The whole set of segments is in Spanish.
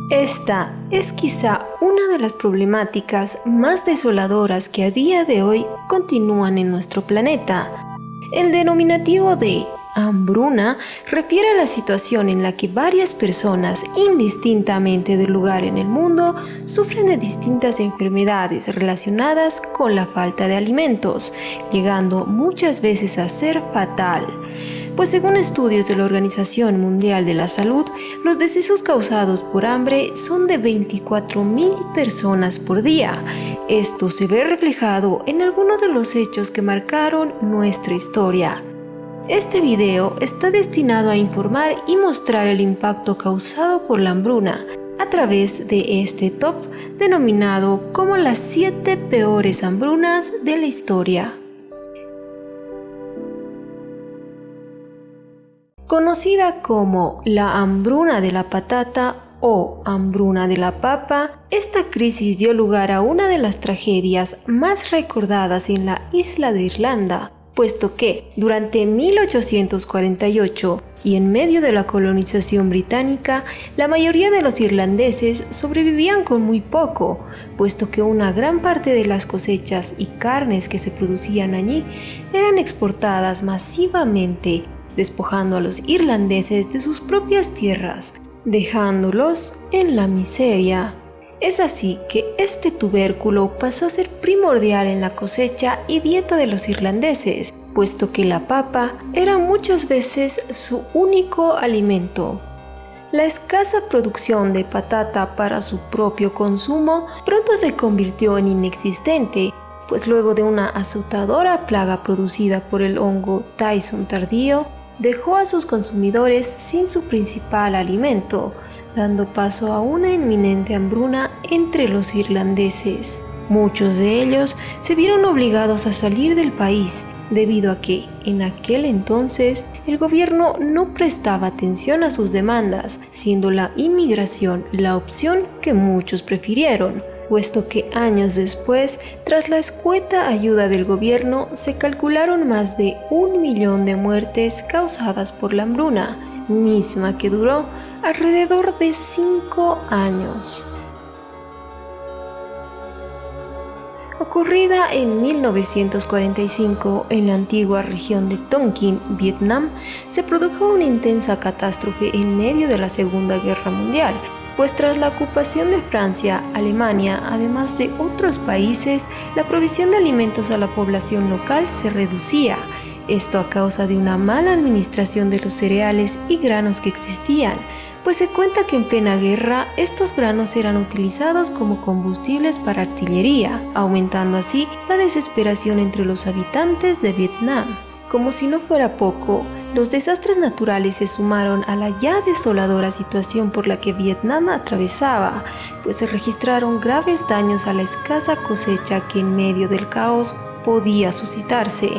Esta es quizá una de las problemáticas más desoladoras que a día de hoy continúan en nuestro planeta. El denominativo de hambruna refiere a la situación en la que varias personas, indistintamente del lugar en el mundo, sufren de distintas enfermedades relacionadas con la falta de alimentos, llegando muchas veces a ser fatal. Pues según estudios de la Organización Mundial de la Salud, los decesos causados por hambre son de 24,000 personas por día. Esto se ve reflejado en algunos de los hechos que marcaron nuestra historia. Este video está destinado a informar y mostrar el impacto causado por la hambruna a través de este top denominado como las 7 peores hambrunas de la historia. Conocida como la hambruna de la patata o hambruna de la papa, esta crisis dio lugar a una de las tragedias más recordadas en la isla de Irlanda, puesto que durante 1848 y en medio de la colonización británica, la mayoría de los irlandeses sobrevivían con muy poco, puesto que una gran parte de las cosechas y carnes que se producían allí eran exportadas masivamente, despojando a los irlandeses de sus propias tierras, dejándolos en la miseria. Es así que este tubérculo pasó a ser primordial en la cosecha y dieta de los irlandeses, puesto que la papa era muchas veces su único alimento. La escasa producción de patata para su propio consumo pronto se convirtió en inexistente, pues luego de una azotadora plaga producida por el hongo Tyson tardío, dejó a sus consumidores sin su principal alimento, dando paso a una inminente hambruna entre los irlandeses. Muchos de ellos se vieron obligados a salir del país debido a que, en aquel entonces, el gobierno no prestaba atención a sus demandas, siendo la inmigración la opción que muchos prefirieron, puesto que años después, tras la escueta ayuda del gobierno, se calcularon más de 1 millón de muertes causadas por la hambruna, misma que duró alrededor de 5 años. Ocurrida en 1945 en la antigua región de Tonkin, Vietnam, se produjo una intensa catástrofe en medio de la Segunda Guerra Mundial, pues tras la ocupación de Francia, Alemania, además de otros países, la provisión de alimentos a la población local se reducía. Esto a causa de una mala administración de los cereales y granos que existían, pues se cuenta que en plena guerra estos granos eran utilizados como combustibles para artillería, aumentando así la desesperación entre los habitantes de Vietnam. Como si no fuera poco, los desastres naturales se sumaron a la ya desoladora situación por la que Vietnam atravesaba, pues se registraron graves daños a la escasa cosecha que en medio del caos podía suscitarse,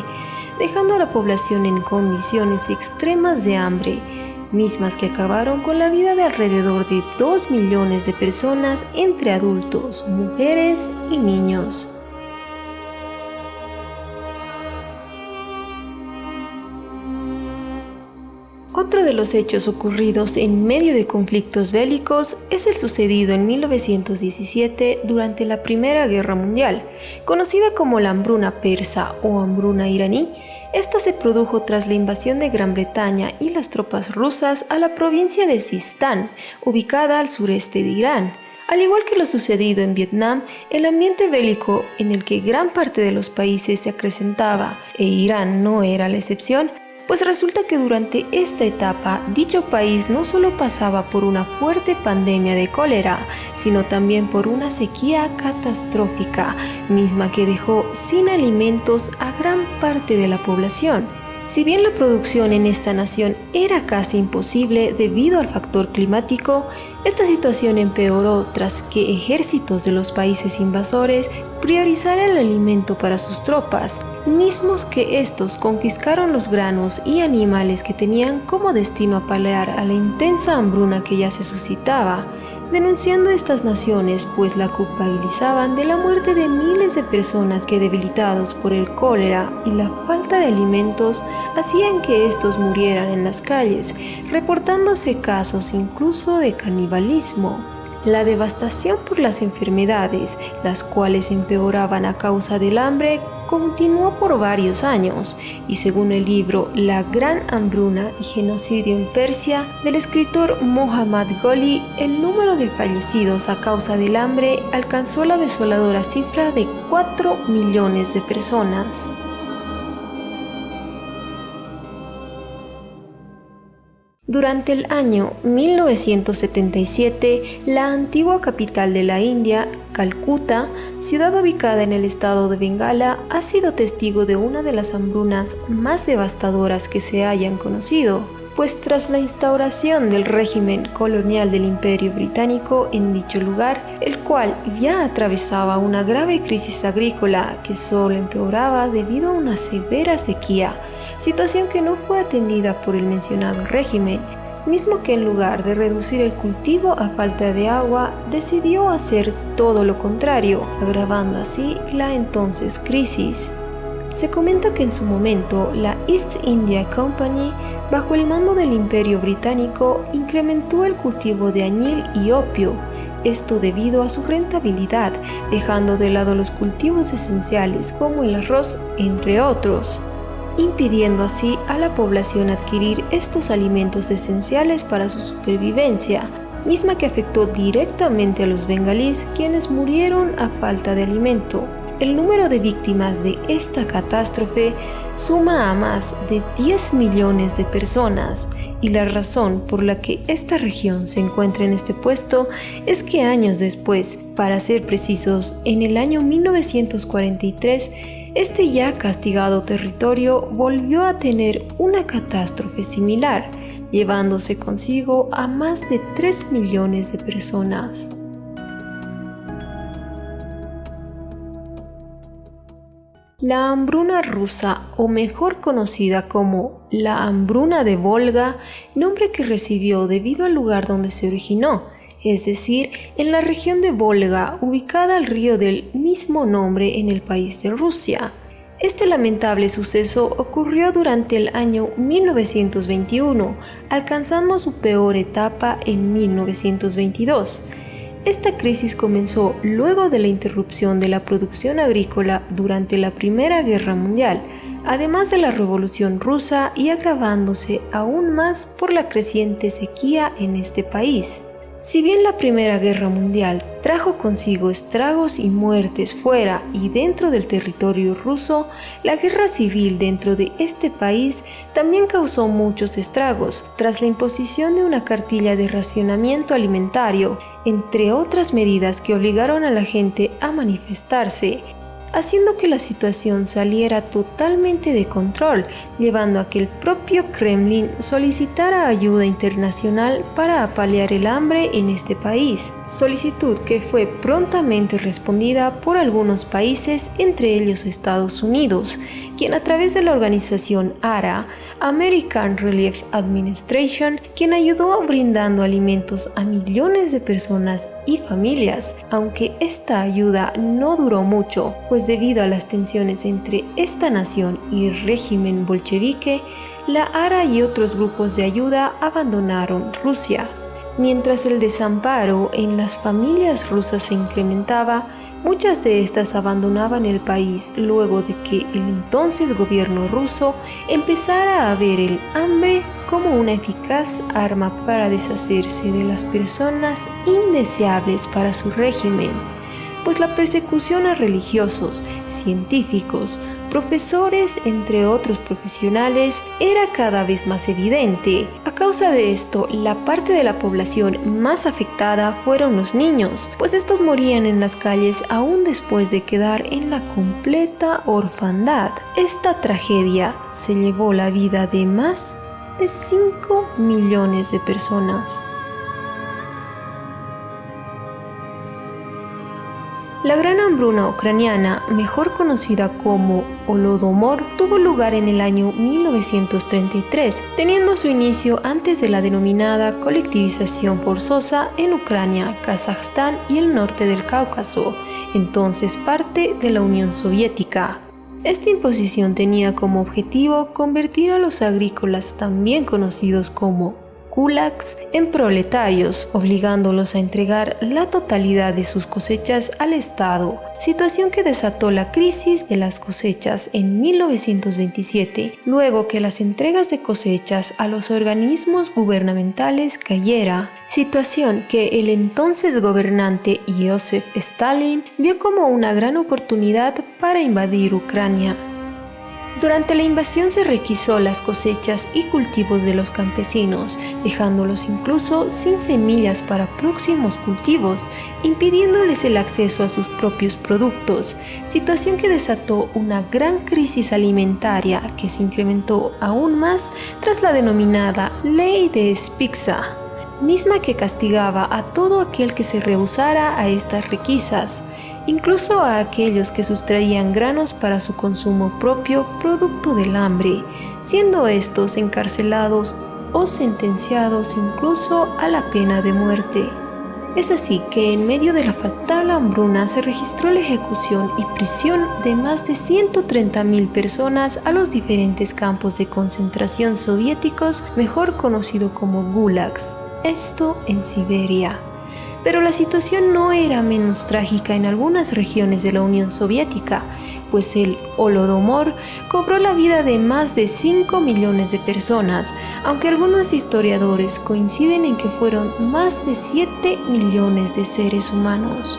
dejando a la población en condiciones extremas de hambre, mismas que acabaron con la vida de alrededor de 2 millones de personas entre adultos, mujeres y niños. Otro de los hechos ocurridos en medio de conflictos bélicos es el sucedido en 1917 durante la Primera Guerra Mundial, conocida como la hambruna persa o hambruna iraní. Esta se produjo tras la invasión de Gran Bretaña y las tropas rusas a la provincia de Sistán, ubicada al sureste de Irán. Al igual que lo sucedido en Vietnam, el ambiente bélico en el que gran parte de los países se acrecentaba, e Irán no era la excepción, pues resulta que durante esta etapa dicho país no solo pasaba por una fuerte pandemia de cólera, sino también por una sequía catastrófica, misma que dejó sin alimentos a gran parte de la población. Si bien la producción en esta nación era casi imposible debido al factor climático, esta situación empeoró tras que ejércitos de los países invasores priorizaran el alimento para sus tropas, mismos que estos confiscaron los granos y animales que tenían como destino a paliar a la intensa hambruna que ya se suscitaba, denunciando estas naciones pues la culpabilizaban de la muerte de miles de personas que, debilitados por el cólera y la falta de alimentos, hacían que estos murieran en las calles, reportándose casos incluso de canibalismo. La devastación por las enfermedades, las cuales empeoraban a causa del hambre, continuó por varios años, y según el libro La Gran Hambruna y Genocidio en Persia, del escritor Muhammad Gholi, el número de fallecidos a causa del hambre alcanzó la desoladora cifra de 4 millones de personas. Durante el año 1977, la antigua capital de la India, Calcuta, ciudad ubicada en el estado de Bengala, ha sido testigo de una de las hambrunas más devastadoras que se hayan conocido, pues tras la instauración del régimen colonial del Imperio Británico en dicho lugar, el cual ya atravesaba una grave crisis agrícola que solo empeoraba debido a una severa sequía, situación que no fue atendida por el mencionado régimen, mismo que en lugar de reducir el cultivo a falta de agua, decidió hacer todo lo contrario, agravando así la entonces crisis. Se comenta que en su momento la East India Company, bajo el mando del Imperio Británico, incrementó el cultivo de añil y opio, esto debido a su rentabilidad, dejando de lado los cultivos esenciales como el arroz, entre otros, impidiendo así a la población adquirir estos alimentos esenciales para su supervivencia, misma que afectó directamente a los bengalíes, quienes murieron a falta de alimento. El número de víctimas de esta catástrofe suma a más de 10 millones de personas, y la razón por la que esta región se encuentra en este puesto es que años después, para ser precisos, en el año 1943, este ya castigado territorio volvió a tener una catástrofe similar, llevándose consigo a más de 3 millones de personas. La hambruna rusa, o mejor conocida como la hambruna de Volga, nombre que recibió debido al lugar donde se originó, es decir, en la región de Volga, ubicada al río del mismo nombre en el país de Rusia. Este lamentable suceso ocurrió durante el año 1921, alcanzando su peor etapa en 1922. Esta crisis comenzó luego de la interrupción de la producción agrícola durante la Primera Guerra Mundial, además de la Revolución Rusa, y agravándose aún más por la creciente sequía en este país. Si bien la Primera Guerra Mundial trajo consigo estragos y muertes fuera y dentro del territorio ruso, la guerra civil dentro de este país también causó muchos estragos, tras la imposición de una cartilla de racionamiento alimentario, entre otras medidas que obligaron a la gente a manifestarse, haciendo que la situación saliera totalmente de control, llevando a que el propio Kremlin solicitara ayuda internacional para paliar el hambre en este país, solicitud que fue prontamente respondida por algunos países, entre ellos Estados Unidos, quien a través de la organización ARA, American Relief Administration, quien ayudó brindando alimentos a millones de personas y familias, aunque esta ayuda no duró mucho, pues debido a las tensiones entre esta nación y el régimen bolchevique, la ARA y otros grupos de ayuda abandonaron Rusia. Mientras el desamparo en las familias rusas se incrementaba, muchas de estas abandonaban el país luego de que el entonces gobierno ruso empezara a ver el hambre como una eficaz arma para deshacerse de las personas indeseables para su régimen, pues la persecución a religiosos, científicos, profesores, entre otros profesionales, era cada vez más evidente. A causa de esto, la parte de la población más afectada fueron los niños, pues estos morían en las calles aún después de quedar en la completa orfandad. Esta tragedia se llevó la vida de más de 5 millones de personas. La gran hambruna ucraniana, mejor conocida como Holodomor, tuvo lugar en el año 1933, teniendo su inicio antes de la denominada colectivización forzosa en Ucrania, Kazajstán y el norte del Cáucaso, entonces parte de la Unión Soviética. Esta imposición tenía como objetivo convertir a los agrícolas, también conocidos como kulaks en proletarios, obligándolos a entregar la totalidad de sus cosechas al Estado, situación que desató la crisis de las cosechas en 1927, luego que las entregas de cosechas a los organismos gubernamentales cayera, situación que el entonces gobernante Joseph Stalin vio como una gran oportunidad para invadir Ucrania. Durante la invasión se requisó las cosechas y cultivos de los campesinos, dejándolos incluso sin semillas para próximos cultivos, impidiéndoles el acceso a sus propios productos, situación que desató una gran crisis alimentaria que se incrementó aún más tras la denominada Ley de Spitza, misma que castigaba a todo aquel que se rehusara a estas requisas, incluso a aquellos que sustraían granos para su consumo propio producto del hambre, siendo estos encarcelados o sentenciados incluso a la pena de muerte. Es así que en medio de la fatal hambruna se registró la ejecución y prisión de más de 130.000 personas a los diferentes campos de concentración soviéticos, mejor conocido como gulags, esto en Siberia. Pero la situación no era menos trágica en algunas regiones de la Unión Soviética, pues el Holodomor cobró la vida de más de 5 millones de personas, aunque algunos historiadores coinciden en que fueron más de 7 millones de seres humanos.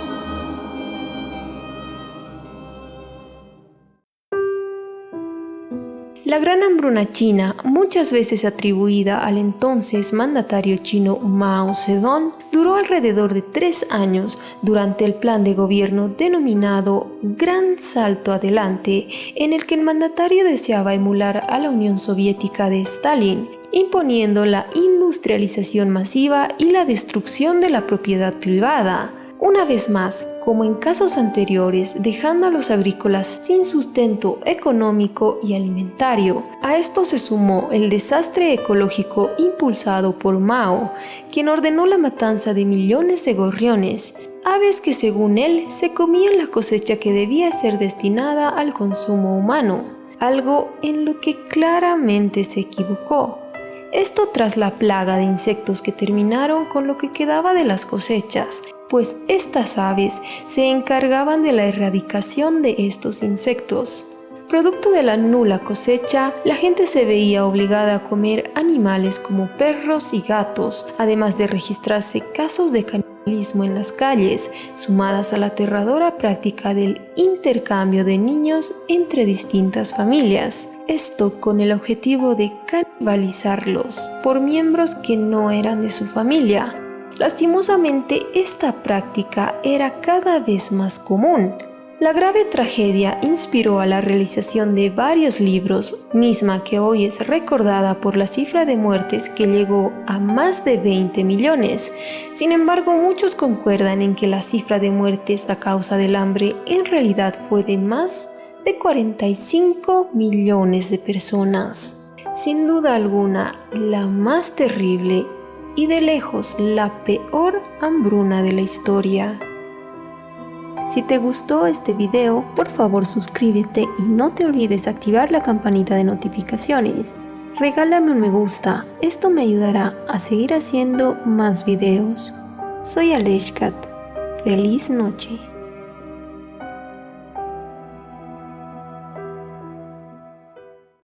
La Gran Hambruna China, muchas veces atribuida al entonces mandatario chino Mao Zedong, duró alrededor de 3 años durante el plan de gobierno denominado Gran Salto Adelante, en el que el mandatario deseaba emular a la Unión Soviética de Stalin, imponiendo la industrialización masiva y la destrucción de la propiedad privada. Una vez más, como en casos anteriores, dejando a los agrícolas sin sustento económico y alimentario. A esto se sumó el desastre ecológico impulsado por Mao, quien ordenó la matanza de millones de gorriones, aves que según él se comían la cosecha que debía ser destinada al consumo humano, algo en lo que claramente se equivocó. Esto tras la plaga de insectos que terminaron con lo que quedaba de las cosechas, pues estas aves se encargaban de la erradicación de estos insectos. Producto de la nula cosecha, la gente se veía obligada a comer animales como perros y gatos, además de registrarse casos de canibalismo en las calles, sumadas a la aterradora práctica del intercambio de niños entre distintas familias. Esto con el objetivo de canibalizarlos por miembros que no eran de su familia. Lastimosamente, esta práctica era cada vez más común. La grave tragedia inspiró a la realización de varios libros, misma que hoy es recordada por la cifra de muertes que llegó a más de 20 millones. Sin embargo, muchos concuerdan en que la cifra de muertes a causa del hambre en realidad fue de más de 45 millones de personas. Sin duda alguna, la más terrible y de lejos la peor hambruna de la historia. Si te gustó este video, por favor suscríbete y no te olvides activar la campanita de notificaciones. Regálame un me gusta, esto me ayudará a seguir haciendo más videos. Soy Aleshkat. Feliz noche.